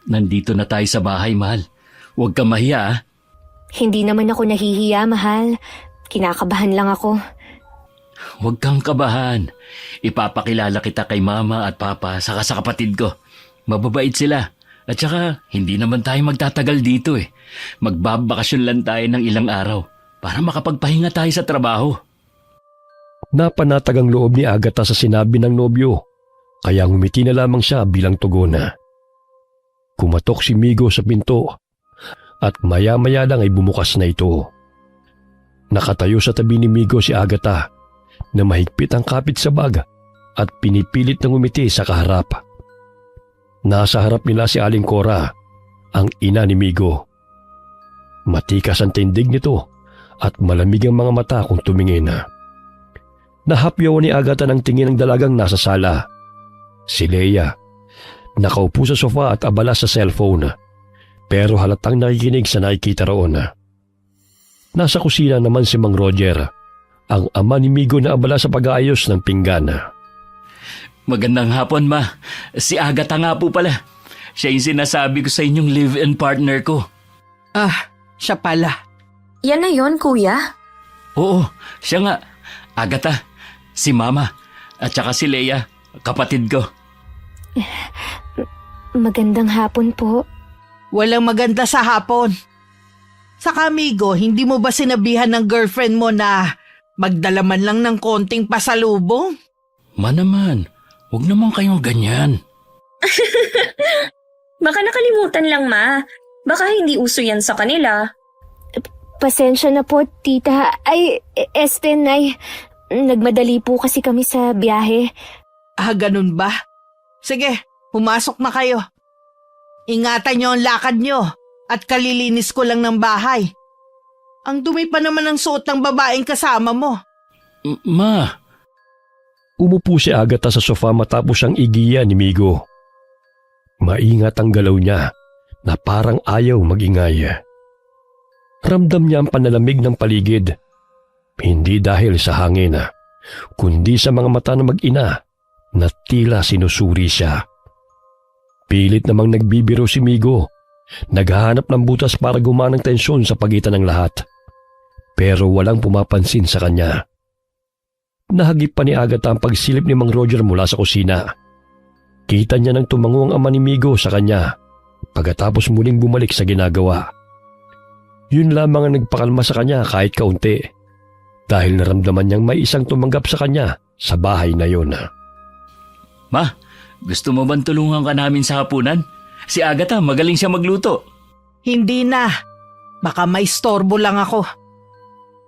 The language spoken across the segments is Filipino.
nandito na tayo sa bahay, mahal. Huwag kang mahiya, ah. Hindi naman ako nahihiya, mahal. Kinakabahan lang ako. Huwag kang kabahan. Ipapakilala kita kay mama at papa saka sa kapatid ko. Mababait sila. At saka, hindi naman tayo magtatagal dito eh. Magbabakasyon lang tayo ng ilang araw para makapagpahinga tayo sa trabaho. Napanatag ang loob ni Agatha sa sinabi ng nobyo, kaya ngumiti na lamang siya bilang tugon. Kumatok si Migo sa pinto at maya-maya lang ay bumukas na ito. Nakatayo sa tabi ni Migo si Agatha na mahigpit ang kapit sa bag at pinipilit na ngumiti sa kaharap. Nasa harap nila si Aling Cora, ang ina ni Migo. Matikas ang tindig nito at malamig ang mga mata kung tumingin. Nahapyawan ni Agatha ng tingin ng dalagang nasa sala. Si Leia, nakaupo sa sofa at abala sa cellphone, pero halatang nakikinig sa nakikita roon. Nasa kusina naman si Mang Roger, ang ama ni Migo na abala sa pag-aayos ng pinggan. Magandang hapon, ma. Si Agatha nga po pala. Siya yung sinasabi ko sa inyong live-in partner ko. Ah, siya pala. Yan na yon, kuya. Oo, siya nga. Agatha, si mama, at saka si Leia, kapatid ko. Magandang hapon po. Walang maganda sa hapon. Saka amigo, hindi mo ba sinabihan ng girlfriend mo na magdala man lang ng konting pasalubong? Ma naman, huwag naman kayong ganyan. Baka nakalimutan lang, ma. Baka hindi uso yan sa kanila. Pasensya na po, tita. Ay, Nay. Nagmadali po kasi kami sa biyahe. Ah, ganun ba? Sige, pumasok na kayo. Ingatan niyo ang lakad niyo at kalilinis ko lang ng bahay. Ang dumi pa naman ng suot ng babaeng kasama mo. Ma, Umupo si Agatha sa sofa matapos ang igiya ni Migo. Maingat ang galaw niya na parang ayaw magingay. Ramdam niya ang panalamig ng paligid. Hindi dahil sa hangin, kundi sa mga mata ng mag-ina na tila sinusuri siya. Pilit namang nagbibiro si Migo. Naghahanap ng butas para gumanang tensyon sa pagitan ng lahat. Pero walang pumapansin sa kanya. Nahagip pa ni Agatha ang pagsilip ni Mang Roger mula sa kusina. Kita niya nang tumango ang ama ni Migo sa kanya pagkatapos muling bumalik sa ginagawa. Yun lamang ang nagpakalma sa kanya kahit kaunti dahil naramdaman niyang may isang tumanggap sa kanya sa bahay na yun. ma, gusto mo bang tulungan ka namin sa hapunan? Si Agatha, magaling siya magluto. Hindi na. Baka may storbo lang ako.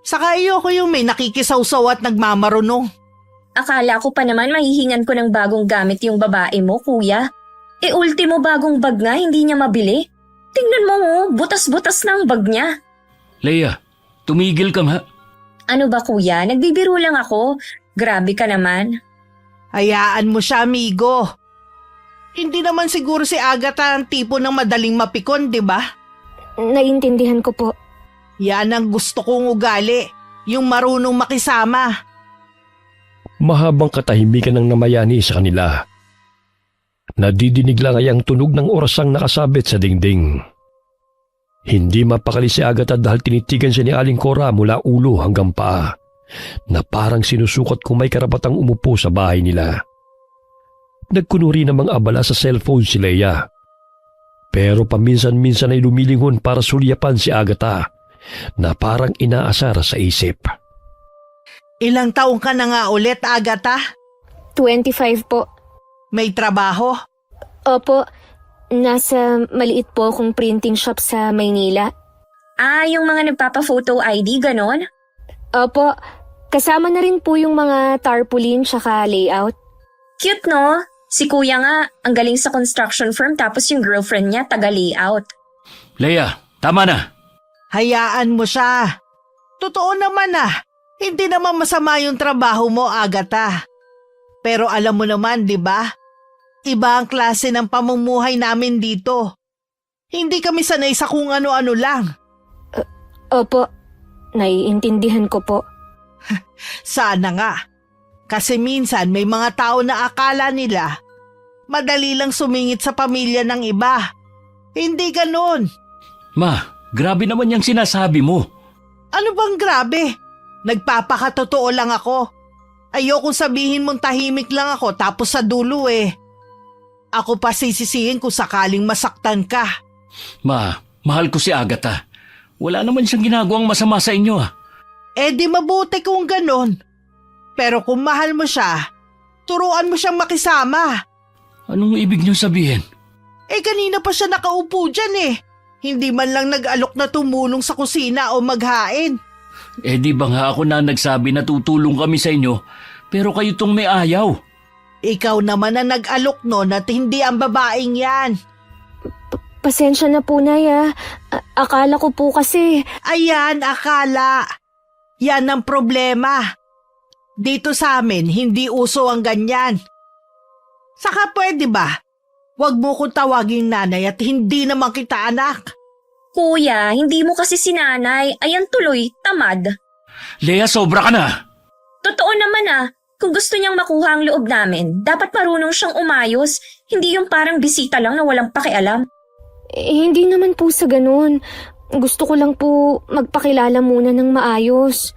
Saka ayoko yung may nakikisawsaw at nagmamarunong. Akala ko pa naman mahihingan ko ng bagong gamit yung babae mo, kuya. Ultimo bagong bag nga, hindi niya mabili. Tingnan mo, butas-butas na ang bag niya. Leia, tumigil ka nga. Ano ba, kuya? Nagbibiro lang ako. Grabe ka naman. Hayaan mo siya, amigo. Hindi naman siguro si Agatha ang tipo ng madaling mapikon, di ba? Naiintindihan ko po. Yan ang gusto kong ugali, yung marunong makisama. Mahabang katahimikan ang namayani sa kanila. Nadidinig lang ay ang tunog ng orasang nakasabit sa dingding. Hindi mapakali si Agatha dahil tinitigan siya ni Aling Cora mula ulo hanggang paa, na parang sinusukat kung may karapatang umupo sa bahay nila. Nagkunuri namang abala sa cellphone si Leia. Pero paminsan-minsan ay lumilingon para sulyapan si Agatha na parang inaasar sa isip. Ilang taong ka na nga ulit, Agatha? 25 po. May trabaho? Opo, nasa maliit po akong printing shop sa Maynila. Ah, yung mga nagpapa-photo ID, ganon? Opo, kasama na rin po yung mga tarpaulin tsaka layout. Cute, no? Si kuya nga, ang galing sa construction firm tapos yung girlfriend niya taga-layout. Leia, tama na. Hayaan mo siya. Totoo naman hindi naman masama yung trabaho mo, Agatha. Pero alam mo naman, di ba? Iba ang klase ng pamumuhay namin dito. Hindi kami sanay sa kung ano-ano lang. Opo, naiintindihan ko po. Sana nga. Kasi minsan may mga tao na akala nila madali lang sumingit sa pamilya ng iba. Hindi ganon. Ma, grabe naman yung sinasabi mo. Ano bang grabe? Nagpapakatotoo lang ako. Ayokong sabihin mong tahimik lang ako tapos sa dulo Ako pa sisisihin kung sakaling masaktan ka. Ma, mahal ko si Agatha. Wala naman siyang ginagawang masama sa inyo Di mabuti kung ganon. Pero kung mahal mo siya, turuan mo siyang makisama. Anong ibig niyo sabihin? Kanina pa siya nakaupo dyan Hindi man lang nag-alok na tumulong sa kusina o maghain. Di ba nga ako na nagsabi na tutulong kami sa inyo, pero kayo tong may ayaw. Ikaw naman na nag-alok nun at hindi ang babaeng yan. Pasensya na po, Nay. Akala ko po kasi... Ayan, akala. Yan ang problema. Dito sa amin, hindi uso ang ganyan. Saka pwede ba? Huwag mo kong tawaging nanay at hindi naman kita anak. Kuya, hindi mo kasi sinanay. Ayan tuloy, tamad. Lea, sobra ka na! Totoo naman kung gusto niyang makuha ang loob namin, dapat marunong siyang umayos, hindi yung parang bisita lang na walang pakialam. Hindi naman po sa ganun. Gusto ko lang po magpakilala muna ng maayos.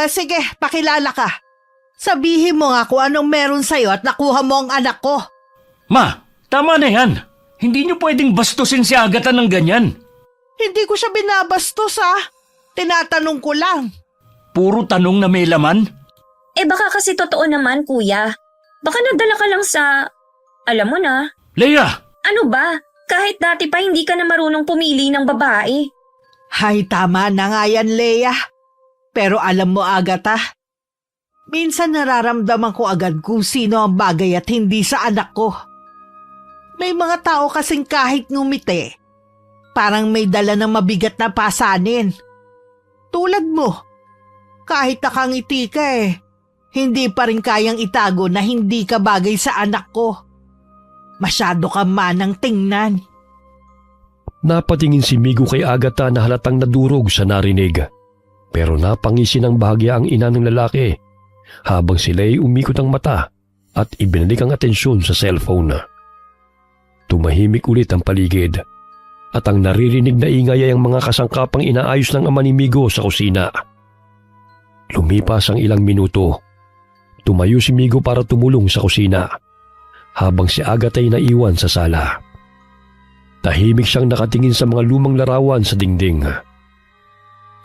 Sige, pakilala ka. Sabihin mo nga kung anong meron sa'yo at nakuha mo ang anak ko. Ma, tama na yan. Hindi niyo pwedeng bastusin si Agatha ng ganyan. Hindi ko siya binabastos Tinatanong ko lang. Puro tanong na may laman? Baka kasi totoo naman, kuya. Baka nadala ka lang sa... Alam mo na. Lea! Ano ba? Kahit dati pa hindi ka na marunong pumili ng babae. Hay, tama na nga yan, Lea. Pero alam mo, Agatha, minsan nararamdaman ko agad kung sino ang bagay at hindi sa anak ko. May mga tao kasing kahit ngumiti, parang may dala ng mabigat na pasanin. Tulad mo, kahit nakangiti ka hindi pa rin kayang itago na hindi ka bagay sa anak ko. Masyado ka manang tingnan. Napatingin si Migo kay Agatha na halatang nadurog sa narinig. Pero napangisi ng bahagya ang ina ng lalaki habang sila ay umikot ang mata at ibinalik ang atensyon sa cellphone. Tumahimik ulit ang paligid at ang naririnig na ingay ay ang mga kasangkapang inaayos ng ama ni Migo sa kusina. Lumipas ang ilang minuto. Tumayo si Migo para tumulong sa kusina habang si Agatha ay naiwan sa sala. Tahimik siyang nakatingin sa mga lumang larawan sa dingding.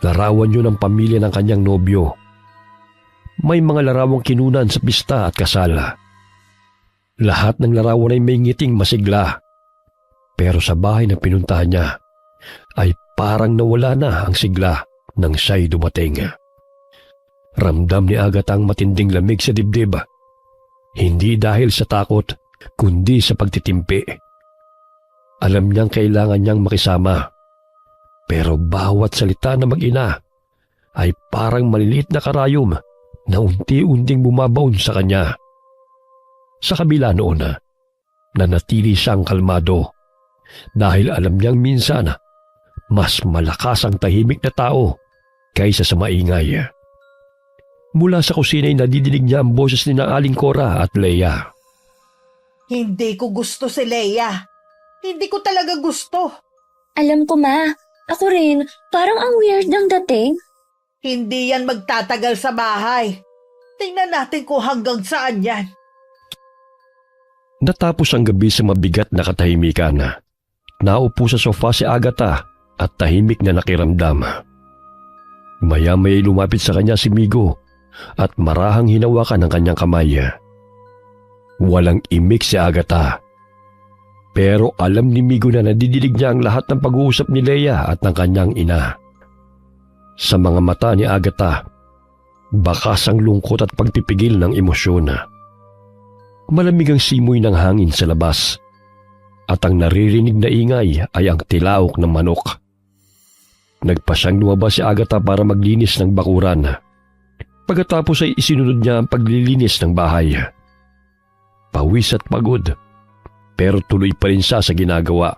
Larawan yun ng pamilya ng kanyang nobyo. May mga larawang kinunan sa pista at kasal. Lahat ng larawan ay may ngiting masigla. Pero sa bahay na pinuntahan niya ay parang nawala na ang sigla nang siya'y dumating. Ramdam ni Agatha ang matinding lamig sa dibdib. Hindi dahil sa takot, kundi sa pagtitimpi. Alam niyang kailangan niyang makisama. Pero bawat salita na mag-ina ay parang maliliit na karayom na unti-unting bumabaon sa kanya. Sa kabila noon, nanatili siyang kalmado dahil alam niyang minsan mas malakas ang tahimik na tao kaysa sa maingay. Mula sa kusina ay nadidinig niya ang boses ni Aling Cora at Lea. Hindi ko gusto si Lea. Hindi ko talaga gusto. Alam ko, ma. Ako rin. Parang ang weird ng dating. Hindi yan magtatagal sa bahay. Tingnan natin kung hanggang saan yan. Natapos ang gabi sa mabigat na katahimikan. Naupo sa sofa si Agatha at tahimik na nakiramdam. Maya-maya lumapit sa kanya si Migo at marahang hinawakan ang kanyang kamay. Walang imik si Agatha. Pero alam ni Migo na nadidinig niya ang lahat ng pag-uusap ni Lea at ng kanyang ina. Sa mga mata ni Agatha, bakas ang lungkot at pagpipigil ng emosyon. Malamig ang simoy ng hangin sa labas at ang naririnig na ingay ay ang tilaok ng manok. Nagpasyang lumabas si Agatha para maglinis ng bakuran. Pagkatapos ay isinunod niya ang paglilinis ng bahay. Pawis at pagod, pero tuloy pa rin siya sa ginagawa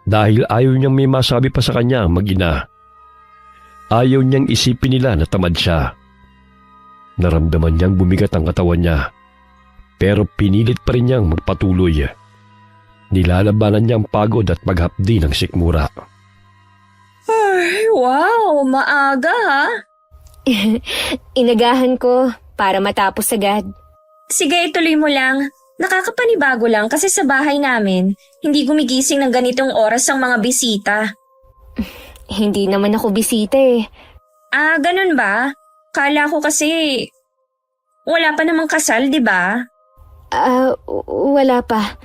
dahil ayaw niyang may masabi pa sa kanya ang mag-ina. Ayaw niyang isipin nila na tamad siya. Naramdaman niyang bumigat ang katawan niya, pero pinilit pa rin niyang magpatuloy. Nilalabanan niya ang pagod at paghapdi ng sikmura. Ay, wow, maaga ha. Inagahan ko para matapos agad. Sige, ituloy mo lang. Nakakapanibago lang kasi sa bahay namin, hindi gumigising ng ganitong oras ang mga bisita. Hindi naman ako bisita eh. Ah, ganun ba? Kala ko kasi wala pa namang kasal, di ba? Wala pa.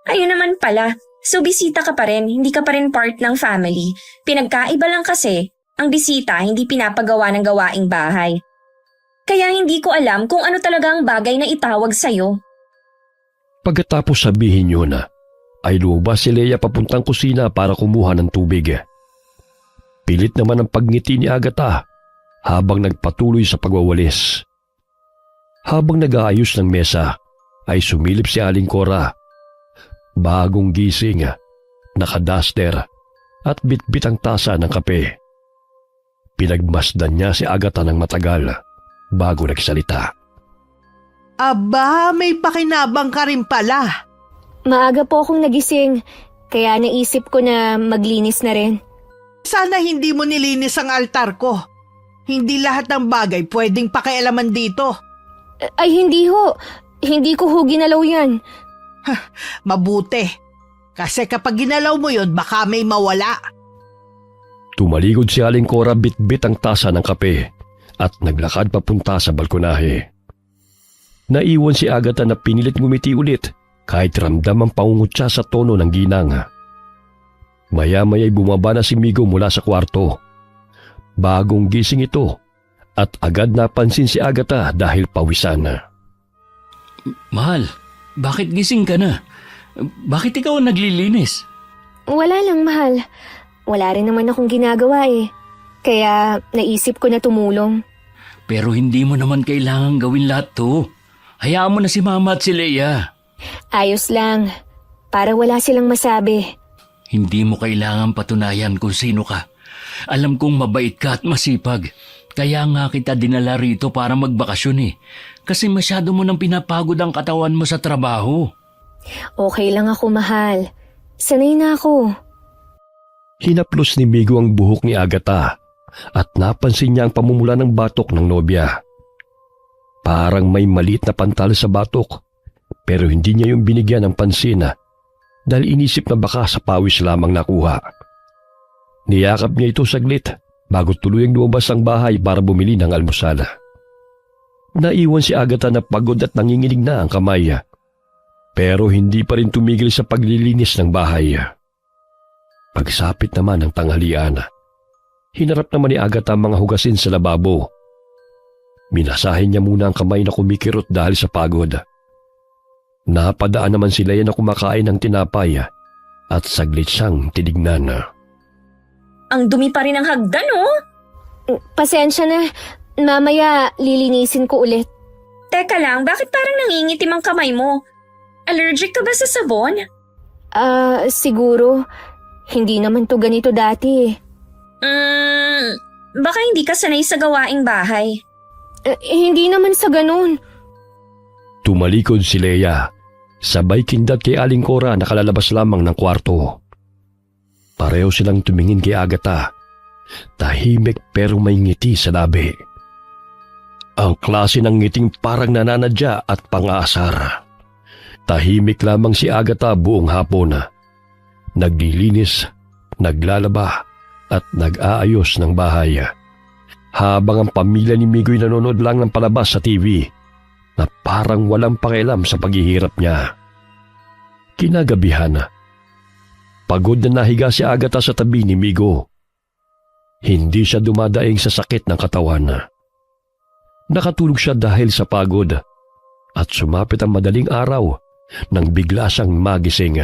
Ayun naman pala. So bisita ka pa rin, hindi ka pa rin part ng family. Pinagkaiba lang kasi, ang bisita hindi pinapagawa ng gawaing bahay. Kaya hindi ko alam kung ano talaga ang bagay na itawag sa'yo. Pagkatapos sabihin yun, ay lumabas si Leia papuntang kusina para kumuha ng tubig. Pilit naman ang pagngiti ni Agatha habang nagpatuloy sa pagwawalis. Habang nag-aayos ng mesa, ay sumilip si Aling Cora. Bagong gising, nakaduster at bitbit ang tasa ng kape. Pinagmasdan niya si Agatha ng matagal bago nagsalita. Aba, may pakinabang ka rin pala. Maaga po akong nagising, kaya naisip ko na maglinis na rin. Sana hindi mo nilinis ang altar ko. Hindi lahat ng bagay pwedeng pakialaman dito. Ay hindi ho, hindi ko ho ginalaw yan. Mabuti. Kasi kapag ginalaw mo yon, baka may mawala. Tumaligod si Aling Cora bitbit ang tasa ng kape at naglakad papunta sa balkonahe. Naiwan si Agatha na pinilit ngumiti ulit kahit ramdam ang pangungutya sa tono ng ginang. Maya-maya'y bumaba na si Migo mula sa kwarto. Bagong gising ito at agad napansin si Agatha dahil pawisan. Mahal, bakit gising ka na? Bakit ikaw ang naglilinis? Wala lang, mahal. Wala rin naman akong ginagawa eh. Kaya naisip ko na tumulong. Pero hindi mo naman kailangang gawin lahat to. Hayaan mo na si Mama at si Leia. Ayos lang. Para wala silang masabi. Hindi mo kailangan patunayan kung sino ka. Alam kong mabait ka at masipag. Kaya nga kita dinala rito para magbakasyon eh. Kasi masyado mo nang pinapagod ang katawan mo sa trabaho. Okay lang ako, mahal. Sanay na ako. Hinaplos ni Migo ang buhok ni Agatha at napansin niya ang pamumula ng batok ng nobya. Parang may maliit na pantal sa batok pero hindi niya yung binigyan ng pansin dahil inisip na baka sa pawis lamang nakuha. Niyakap niya ito saglit bago tuluyang lumabas ang bahay para bumili ng almusal. Naiwan si Agatha na pagod at nanginginig na ang kamay pero hindi pa rin tumigil sa paglilinis ng bahay. Pagsapit naman ng tanghalian, hinarap naman ni Agatha ang mga hugasin sa lababo. Minasahin niya muna ang kamay na kumikirot dahil sa pagod. Napadaan naman si Leia na kumakain ng tinapay at saglit siyang tinignan. Ang dumi pa rin ng hagdan, oh. Pasensya na. Mamaya lilinisin ko ulit. Teka lang, bakit parang nangingitim ang kamay mo? Allergic ka ba sa sabon? Siguro. Hindi naman to ganito dati. Baka hindi ka sanay sa gawaing bahay. Hindi naman sa ganun. Tumalikod si Leia, sabay kindat kay Aling Cora na kalalabas lamang ng kwarto. Pareho silang tumingin kay Agatha. Tahimik pero may ngiti sa labi. Ang klase ng ngiting parang nananadya at pang-aasar. Tahimik lamang si Agatha buong hapon. Naglilinis, naglalaba at nag-aayos ng bahay. Habang ang pamilya ni Migo'y nanonood lang ng palabas sa TV na parang walang pakialam sa paghihirap niya. Kinagabihan, pagod na nahiga si Agatha sa tabi ni Migo. Hindi siya dumadaing sa sakit ng katawan. Nakatulog siya dahil sa pagod at sumapit ang madaling araw nang bigla siyang magising.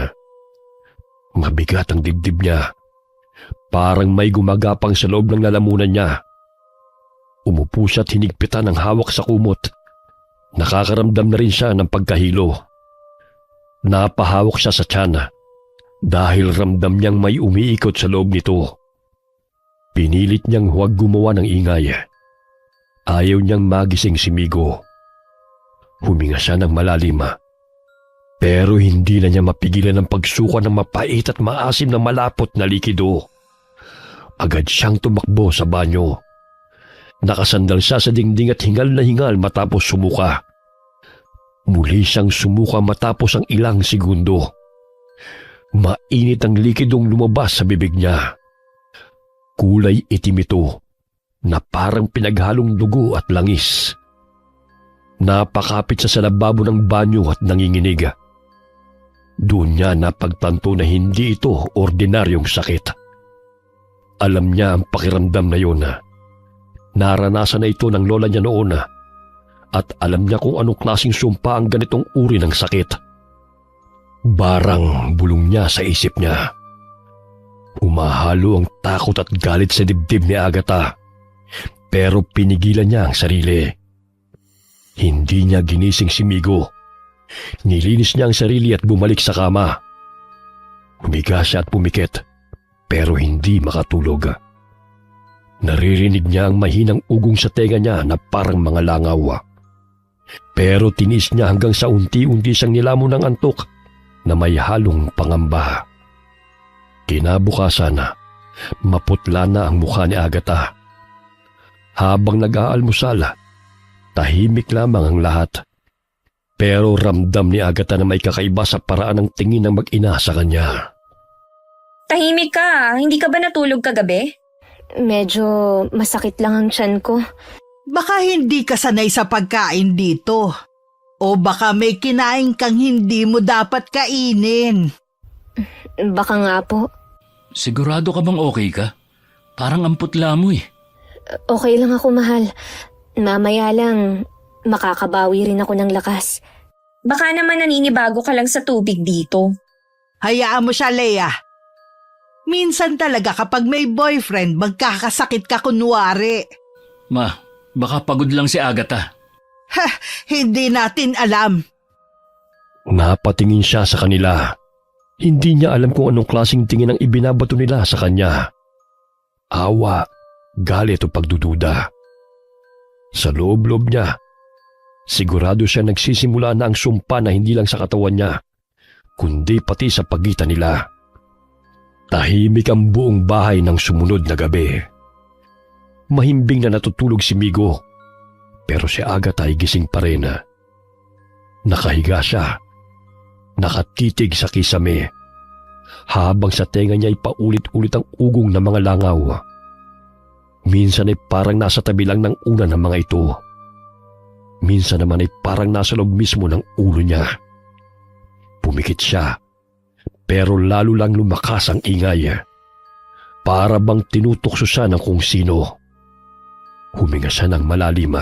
Mabigat ang dibdib niya. Parang may gumagapang sa loob ng lalamunan niya. Umupo siya at hinigpitan ang hawak sa kumot. Nakakaramdam na rin siya ng pagkahilo. Napahawak siya sa tiyan dahil ramdam niyang may umiikot sa loob nito. Pinilit niyang huwag gumawa ng ingay. Ayaw niyang magising si Migo. Huminga siya ng malalim. Pero hindi na niya mapigilan ang pagsuka ng mapait at maasim na malapot na likido. Agad siyang tumakbo sa banyo. Nakasandal siya sa dingding at hingal na hingal matapos sumuka. Muli siyang sumuka matapos ang ilang segundo. Mainit ang likidong lumabas sa bibig niya. Kulay itim ito na parang pinaghalong dugo at langis. Napakapit siya sa lababo ng banyo at nanginginig. Doon niya napagtanto na hindi ito ordinaryong sakit. Alam niya ang pakiramdam na yun. Naranasan na ito ng lola niya noon at alam niya kung anong klaseng sumpa ang ganitong uri ng sakit. Barang bulong niya sa isip niya. Humahalo ang takot at galit sa dibdib ni Agatha, pero pinigilan niya ang sarili. Hindi niya ginising si Migo. Nilinis niya ang sarili at bumalik sa kama. Humiga siya at pumikit, pero hindi makatulog. Naririnig niya ang mahinang ugong sa tenga niya na parang mga langaw. Pero tinis niya hanggang sa unti-unti siyang nilamon ng antok na may halong pangamba. Kinabukasan, maputla na ang mukha ni Agatha. Habang nag-aalmusal, tahimik lamang ang lahat. Pero ramdam ni Agatha na may kakaiba sa paraan ng tingin ng mag-ina sa kanya. Tahimik ka, hindi ka ba natulog kagabi? Medyo masakit lang ang tiyan ko. Baka hindi ka sanay sa pagkain dito. O baka may kinain kang hindi mo dapat kainin. Baka nga po. Sigurado ka bang okay ka? Parang amputla mo eh. Okay lang ako, mahal. Mamaya lang, makakabawi rin ako ng lakas. Baka naman naninibago ka lang sa tubig dito. Hayaan mo siya, Leia. Minsan talaga kapag may boyfriend, magkakasakit ka kunwari. Ma, baka pagod lang si Agatha. Hindi natin alam. Napatingin siya sa kanila. Hindi niya alam kung anong klaseng tingin ang ibinabato nila sa kanya. Awa, galit o pagdududa. Sa loob-loob niya, sigurado siya nagsisimula na ang sumpa na hindi lang sa katawan niya, kundi pati sa pagitan nila. Tahimik ang buong bahay ng sumunod na gabi. Mahimbing na natutulog si Migo, pero si Agatha ay gising pa rin. Nakahiga siya, nakatitig sa kisame, habang sa tenga niya ay paulit-ulit ang ugong ng mga langaw. Minsan ay parang nasa tabi lang ng una ng mga ito. Minsan naman ay parang nasa loob mismo ng ulo niya. Pumikit siya, pero lalo lang lumakas ang ingay. Para bang tinutokso siya ng kung sino. Huminga siya ng malalim,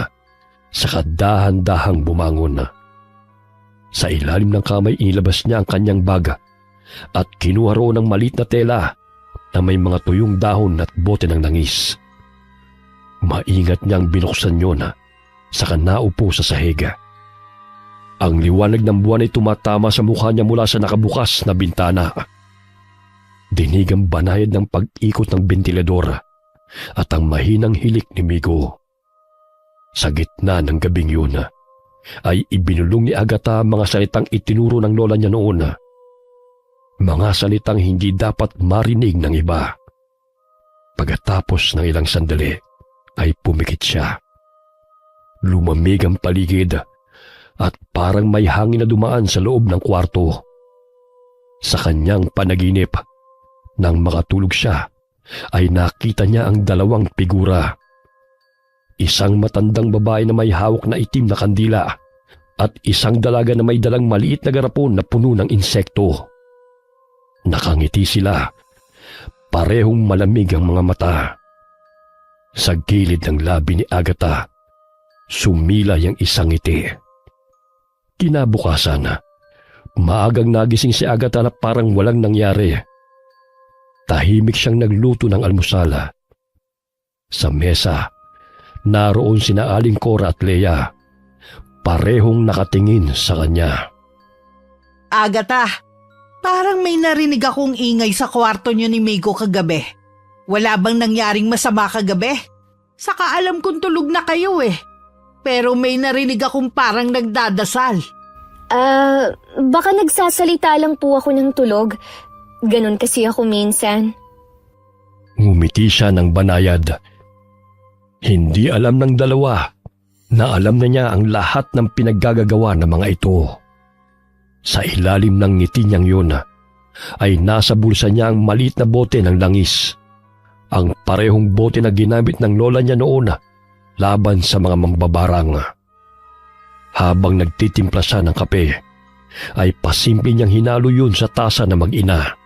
saka dahan-dahang bumangon. Sa ilalim ng kamay inilabas niya ang kanyang bag at kinuha roon ng maliit na tela na may mga tuyong dahon at bote ng langis. Maingat niyang binuksan yun, saka naupo sa sahig. Ang liwanag ng buwan ay tumatama sa mukha niya mula sa nakabukas na bintana. Dinig ang banayad ng pag-ikot ng bentilador at ang mahinang hilik ni Migo. Sa gitna ng gabing yun, ay ibinulong ni Agatha mga salitang itinuro ng lola niya noon. Mga salitang hindi dapat marinig ng iba. Pagkatapos ng ilang sandali, ay pumikit siya. Lumamig ang paligid at parang may hangin na dumaan sa loob ng kwarto. Sa kanyang panaginip, nang makatulog siya, ay nakita niya ang dalawang figura. Isang matandang babae na may hawak na itim na kandila at isang dalaga na may dalang maliit na garapon na puno ng insekto. Nakangiti sila. Parehong malamig ang mga mata. Sa gilid ng labi ni Agatha, sumilay ang isang ngiti. Kinabukasan, maagang nagising si Agatha na parang walang nangyari. Tahimik siyang nagluto ng almusal. Sa mesa, naroon sina Aling Cora at Leia, parehong nakatingin sa kanya. Agatha, parang may narinig akong ingay sa kwarto niyo ni Migo kagabi. Wala bang nangyaring masama kagabi? Saka alam kong tulog na kayo eh. Pero may narinig akong parang nagdadasal. Baka nagsasalita lang po ako ng tulog. Ganon kasi ako minsan. Ngumiti siya ng banayad. Hindi alam ng dalawa na alam na niya ang lahat ng pinaggagawa ng mga ito. Sa ilalim ng ngiti niyang yun ay nasa bulsa niya ang maliit na bote ng langis. Ang parehong bote na ginamit ng lola niya noon laban sa mga mambabarang. Habang nagtitimpla siya ng kape, ay pasimple niyang hinalo yun sa tasa na mag-ina.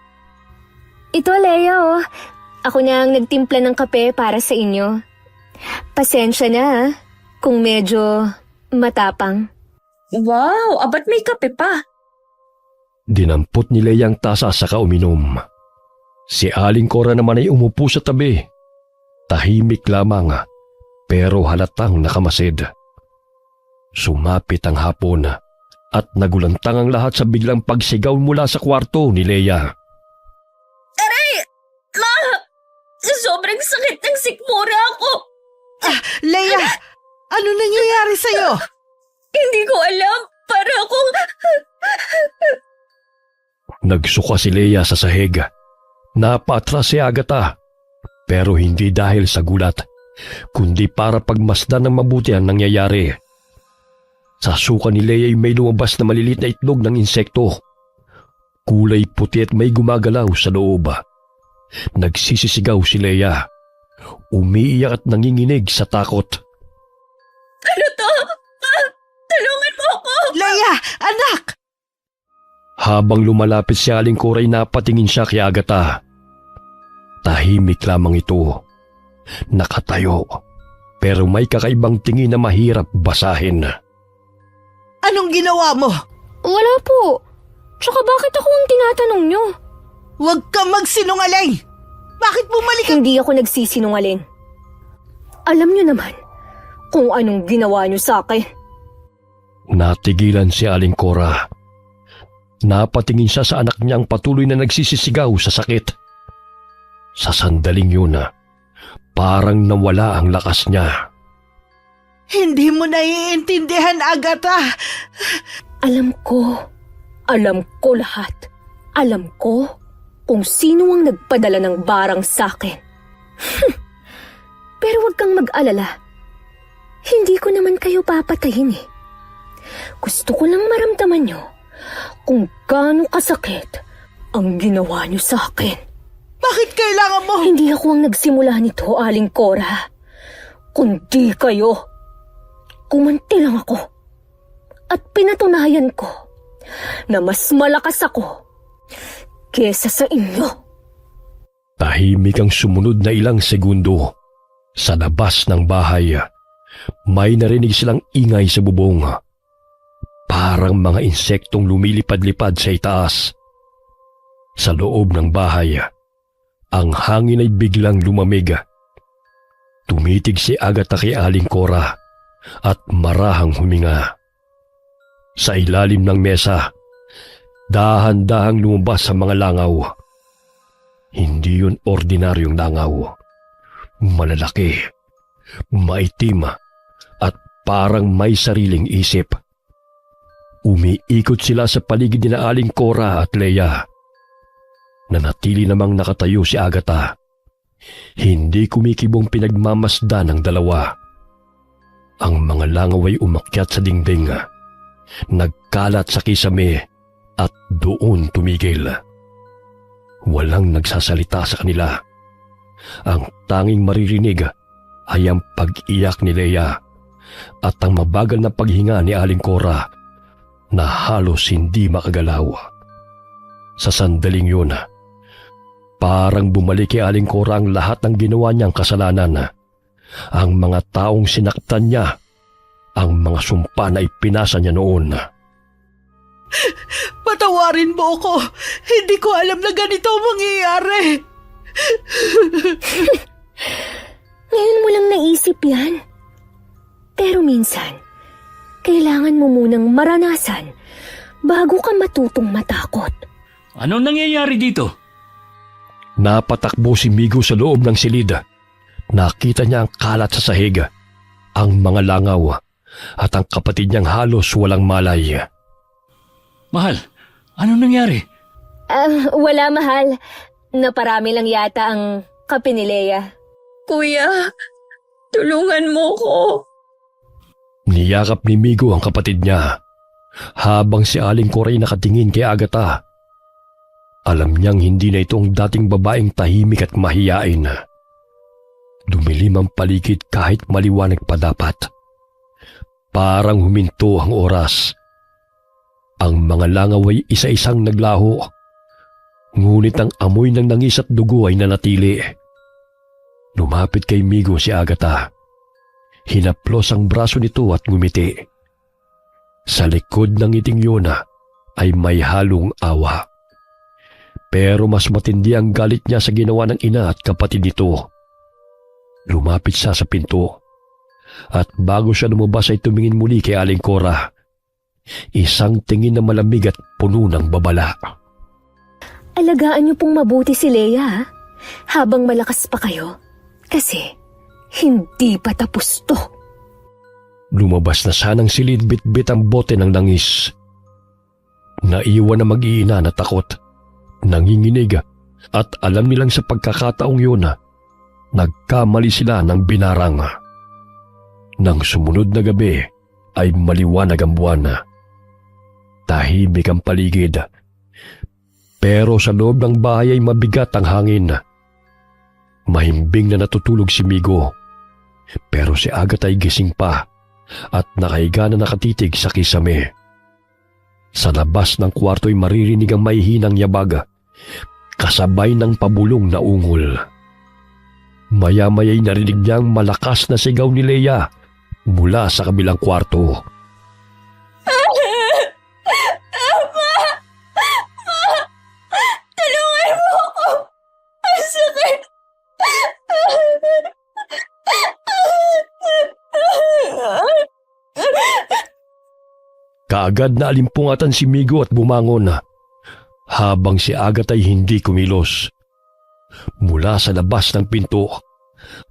Ito, Leia, oh. Ako na ang nagtimpla ng kape para sa inyo. Pasensya na, kung medyo matapang. Wow, abat may kape pa. Dinampot ni Leia ang tasa sa kauminom. Si Aling Cora naman ay umupo sa tabi. Tahimik lamang, pero halatang nakamasid. Sumapit ang hapon at nagulantang ang lahat sa biglang pagsigaw mula sa kwarto ni Leia. Ma! Sobrang sakit ng sikmura ako. Leia, ano nangyayari sa'yo? Hindi ko alam. Para akong... Nagsuka si Leia sa sahig. Napatras si Agatha, pero hindi dahil sa gulat, kundi para pagmasdan ng mabuti ang nangyayari. Sa suka ni Leia ay may lumabas na maliliit na itlog ng insekto. Kulay puti at may gumagalaw sa loob. Nagsisisigaw si Leia. Umiiyak at nanginginig sa takot. Ano to? Tulungan mo ako! Leia, anak! Habang lumalapit si Aling Cora ay napatingin siya kay Agatha. Tahimik lamang ito. Nakatayo, pero may kakaibang tingin na mahirap basahin. Anong ginawa mo? Wala po. Tsaka bakit ako ang tinatanong nyo? Huwag kang magsinungaling! Bakit bumalik ka? Hindi ako nagsisinungaling. Alam nyo naman kung anong ginawa nyo sa akin. Natigilan si Aling Cora. Napatingin siya sa anak niyang patuloy na nagsisisigaw sa sakit. Sa sandaling yun, parang nawala ang lakas niya. Hindi mo naiintindihan, Agatha. Alam ko lahat. Alam ko kung sino ang nagpadala ng barang sa akin. Pero huwag kang mag-alala. Hindi ko naman kayo papatayin eh. Gusto ko lang maramdaman nyo kung gaano kasakit ang ginawa nyo sa akin. Bakit kailangan mo? Hindi ako ang nagsimula nito, Aling Cora. Kundi kayo. Kumanti lang ako. At pinatunayan ko na mas malakas ako kesa sa inyo. Tahimik ang sumunod na ilang segundo. Sa labas ng bahay, may narinig silang ingay sa bubong. Parang mga insektong lumilipad-lipad sa itaas. Sa loob ng bahay, ang hangin ay biglang lumamig. Tumitig si Agatha kay Aling Cora at marahang huminga. Sa ilalim ng mesa, dahan-dahang lumabas ang mga langaw. Hindi yun ordinaryong langaw. Malalaki, maitim at parang may sariling isip. Umiikot sila sa paligid ni Aling Cora at Leia. Nanatili namang nakatayo si Agatha. Hindi kumikibong pinagmamasdan ng dalawa. Ang mga langaw ay umakyat sa dingding. Nagkalat sa kisame at doon tumigil. Walang nagsasalita sa kanila. Ang tanging maririnig ay ang pag-iyak ni Leia at ang mabagal na paghinga ni Aling Cora na halos hindi makagalaw. Sa sandaling yun, parang bumalik kay Aling Cora ang lahat ng ginawa niyang kasalanan. Ang mga taong sinaktan niya, ang mga sumpa na ipinasa niya noon. Patawarin mo ako. Hindi ko alam na ganito ang mangyayari. Ngayon mo lang naisip yan. Pero minsan, kailangan mo munang maranasan bago ka matutong matakot. Anong nangyayari dito? Napatakbo si Migo sa loob ng silid. Nakita niya ang kalat sa sahig, ang mga langaw, at ang kapatid niyang halos walang malay. Mahal, anong nangyari? Wala, mahal. Naparami lang yata ang kape ni Leia. Kuya, tulungan mo ko. Niyakap ni Migo ang kapatid niya habang si Aling Cora ay nakatingin kay Agatha. Alam niyang hindi na ito ang dating babaeng tahimik at mahiyain. Dumilim ang paligid kahit maliwanag pa dapat. Parang huminto ang oras. Ang mga langaw ay isa-isang naglaho. Ngunit ang amoy ng langis at dugo ay nanatili. Lumapit kay Migo si Agatha. Hinaplos ang braso nito at ngumiti. Sa likod ng ngiting yun ay may halong awa. Pero mas matindi ang galit niya sa ginawa ng ina at kapatid nito. Lumapit siya sa pinto. At bago siya lumabas ay tumingin muli kay Aling Cora. Isang tingin na malamig at puno ng babala. Alagaan niyo pong mabuti si Leia, ha? Habang malakas pa kayo. Kasi hindi pa tapos to. Lumabas na sanang silid bit-bit ang bote ng langis. Naiwan na mag-iina na takot. Nanginginig at alam nilang sa pagkakataong yun nagkamali sila ng binarang. Nang sumunod na gabi ay maliwanag ang buwan. Tahimik ang paligid. Pero sa loob ng bahay ay mabigat ang hangin. Mahimbing na natutulog si Migo. Pero si Agatha ay gising pa at nakahiga na nakatitig sa kisame. Sa labas ng kwarto ay maririnig ang mahihinang yabag, kasabay ng pabulong na ungol. Maya-maya'y narinig niyang malakas na sigaw ni Leia mula sa kabilang kwarto. Tulungan mo ako. Ang sakit. Kaagad na alimpungatan si Migo at bumangon habang si Agatha ay hindi kumilos. Mula sa labas ng pinto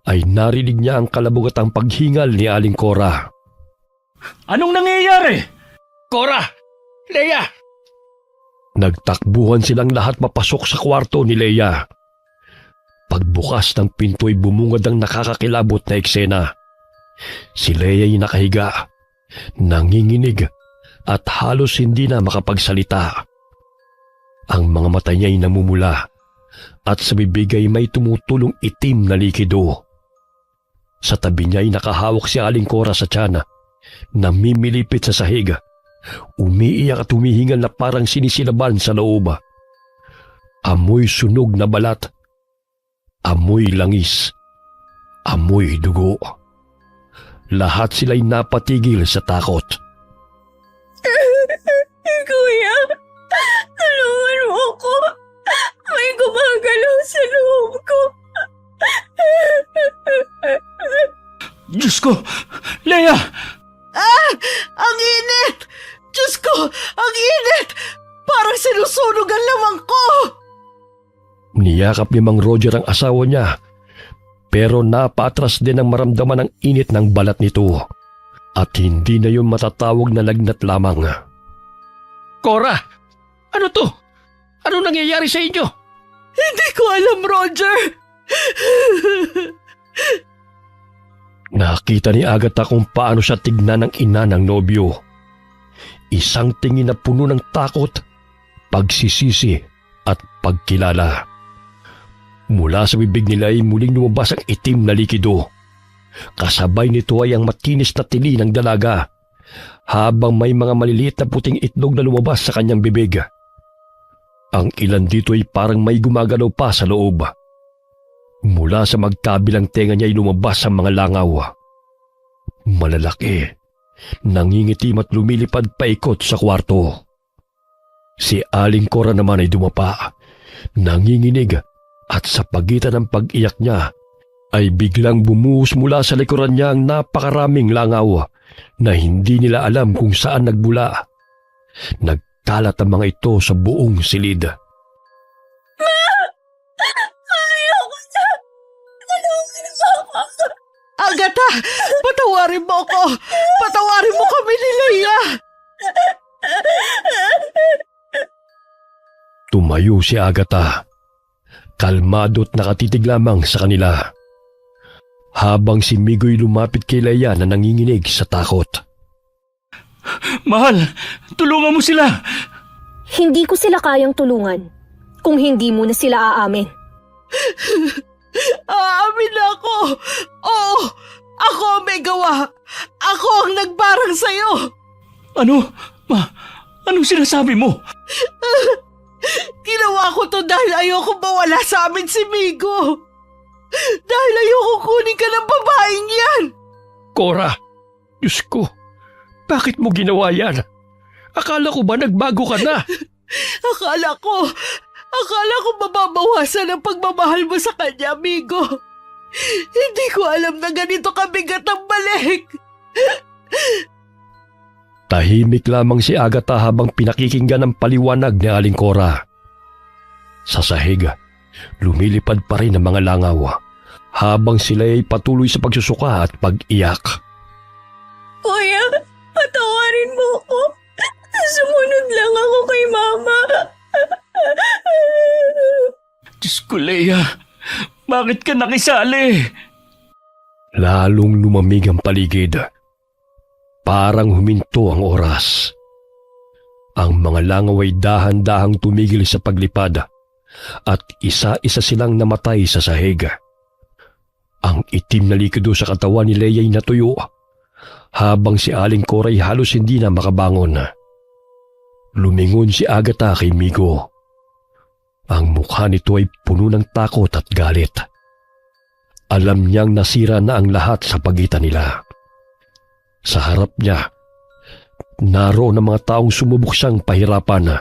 ay narinig niya ang kalabugatang paghingal ni Aling Cora. Anong nangyayari? Cora! Leia! Nagtakbuhan silang lahat papasok sa kwarto ni Leia. Pagbukas ng pinto ay bumungad ang nakakakilabot na eksena. Si Leia ay nakahiga, nanginginig at halos hindi na makapagsalita. Ang mga mata niya ay namumula at sa bibig ay may tumutulong itim na likido. Sa tabi niya ay nakahawak si Aling Cora sa tiyan, namimilipit sa sahig, umiiyak at humihingal na parang sinisilaban sa loob. Amoy sunog na balat, amoy langis, amoy dugo. Lahat sila'y napatigil sa takot. Kuya, tulungan mo ako. May gumagalaw sa loob ko. Diyos ko! Leia! Ang init! Diyos ko, ang init! Parang sinusunog ang lamang ko! Niyakap ni Mang Roger ang asawa niya, pero napaatras din ang maramdaman ng init ng balat nito at hindi na yun matatawag na lagnat lamang. Cora! Ano to? Ano nangyayari sa inyo? Hindi ko alam, Roger! Nakita ni Agatha kung paano siya tignan ng ina ng nobyo. Isang tingin na puno ng takot, pagsisisi at pagkilala. Mula sa bibig nila ay muling lumabas ang itim na likido. Kasabay nito ay ang matinis na tili ng dalaga, habang may mga maliliit na puting itlog na lumabas sa kanyang bibig. Ang ilan dito ay parang may gumagalaw pa sa loob. Mula sa magkabilang tenga niya ay lumabas ang mga langaw. Malalaki, nangingitim at lumilipad paikot sa kwarto. Si Aling Cora naman ay dumapa, nanginginig at sa pagitan ng pag-iyak niya ay biglang bumuhos mula sa likuran niya ang napakaraming langaw na hindi nila alam kung saan nagbula. Nagkalat ang mga ito sa buong silid. Ayoko na. Tulungan mo ako. Agatha, patawarin mo ako! Patawarin mo kami ni Leia! Tumayo si Agatha. Kalmado't nakatitig lamang sa kanila. Habang si Migo'y lumapit kay Leia na nanginginig sa takot. Mahal, tulungan mo sila. Hindi ko sila kayang tulungan kung hindi mo na sila aamin. Aamin ako! Oo! Ako ang may gawa! Ako ang nagbarang sa'yo! Ano? Anong sinasabi mo? Ginawa ko to dahil ayoko mawala sa amin si Migo! Dahil ayoko kunin ka ng babaeng yan! Cora, Diyos ko, bakit mo ginawa yan? Akala ko ba nagbago ka na? Akala ko mababawasan ang pagmamahal mo sa kanya, Migo. Hindi ko alam na ganito kabigat ang balik. Tahimik lamang si Agatha habang pinakikinggan ang paliwanag ni Aling Cora. Sa sahig, lumilipad pa rin ang mga langaw habang sila ay patuloy sa pagsusuka at pag-iyak. Kuya, patawarin mo ko. Sumunod lang ako kay Mama. Diyos ko, Leia, bakit ka nakisali? Lalong lumamig ang paligid. Parang huminto ang oras. Ang mga langaw ay dahan-dahang tumigil sa paglipad at isa-isa silang namatay sa sahig. Ang itim na likido sa katawan ni Leia ay natuyo habang si Aling Cora ay halos hindi na makabangon. Lumingon si Agatha kay Migo. Ang mukha nito ay puno ng takot at galit. Alam niyang nasira na ang lahat sa pagitan nila. Sa harap niya, naroon ang mga taong sumubok siyang pahirapan,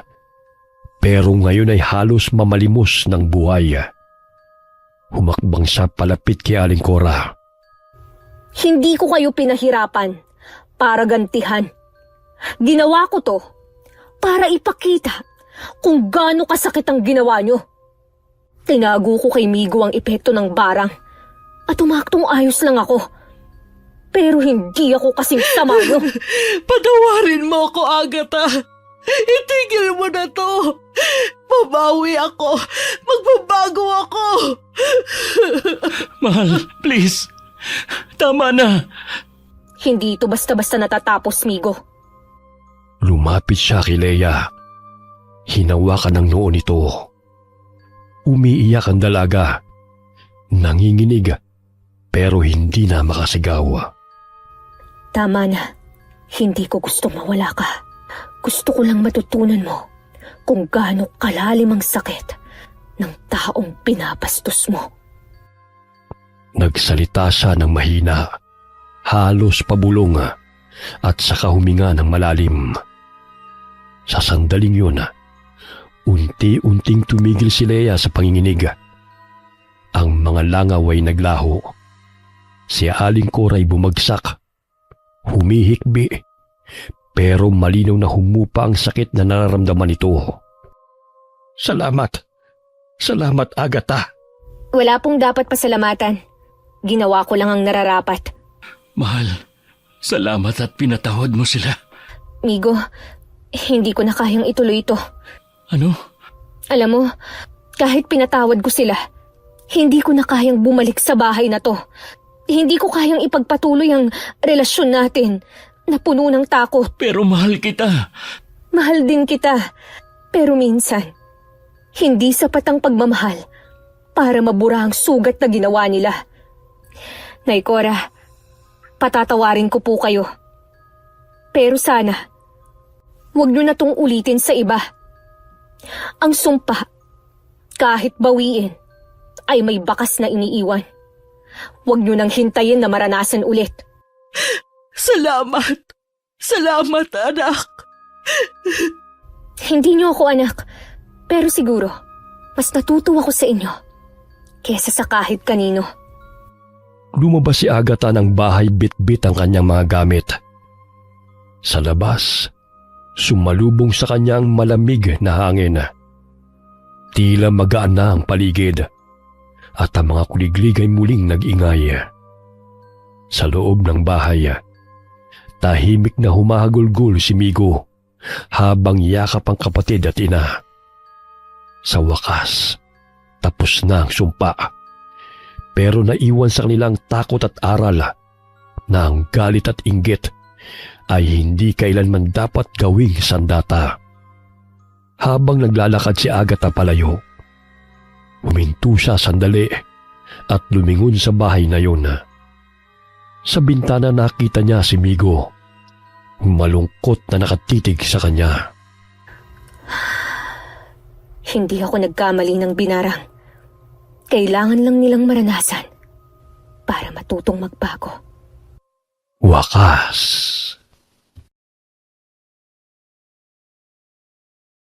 pero ngayon ay halos mamalimos ng buhay. Humakbang siya palapit kay Aling Cora. Hindi ko kayo pinahirapan para gantihan. Ginawa ko to para ipakita kung gaano kasakit ang ginawa nyo. Tinago ko kay Migo ang epekto ng barang at umaktong ayos lang ako. Pero hindi ako kasing sama nyo. Patawarin mo ako, Agatha. Itigil mo na to. Babawi ako. Magbabago ako. Mahal, please. Tama na. Hindi ito basta-basta natatapos, Migo. Lumapit siya kay Leia. Hinawakan ng noo nito. Umiiyak ang dalaga. Nanginginig pero hindi na makasigaw. Tama na. Hindi ko gusto mawala ka. Gusto ko lang matutunan mo kung gaano kalalim ang sakit ng taong pinapastos mo. Nagsalita siya ng mahina, halos pabulong at saka huminga ng malalim. Sa sandaling yun, unti-unting tumigil si Leia sa panginginig. Ang mga langaw ay naglaho. Si Aling Cora ay bumagsak. Humihikbi, pero malinaw na humupa ang sakit na nararamdaman nito. Salamat. Salamat, Agatha. Wala pong dapat pasalamatan. Ginawa ko lang ang nararapat. Mahal, salamat at pinatawad mo sila. Migo, hindi ko na kayang ituloy ito. Ano? Alam mo, kahit pinatawad ko sila, hindi ko na kayang bumalik sa bahay na to. Hindi ko kayang ipagpatuloy ang relasyon natin na puno ng takot. Pero mahal kita. Mahal din kita. Pero minsan, hindi sapat ang pagmamahal para mabura ang sugat na ginawa nila. Nay Cora, patatawarin ko po kayo. Pero sana, huwag niyo na tong ulitin sa iba. Ang sumpa, kahit bawiin, ay may bakas na iniiwan. Huwag niyo nang hintayin na maranasan ulit. Salamat. Salamat, anak. Hindi niyo ako anak, pero siguro, mas natutuwa ko sa inyo kesa sa kahit kanino. Lumabas si Agatha ng bahay bit-bit ang kanyang mga gamit. Sa labas, sumalubong sa kanyang malamig na hangin. Tila magaan na ang paligid at ang mga kuliglig ay muling nag-ingay. Sa loob ng bahay, tahimik na humahagulgul si Migo habang yakap ang kapatid at ina. Sa wakas, tapos na ang sumpa. Pero naiwan sa kanilang takot at aral na ang galit at inggit ay hindi kailanman dapat gawing sandata. Habang naglalakad si Agatha palayo, huminto siya sandali at lumingon sa bahay na yun. Sa bintana nakita niya si Migo, malungkot na nakatitig sa kanya. Hindi ako nagkamali ng binarang. Kailangan lang nilang maranasan para matutong magbago. Wakas,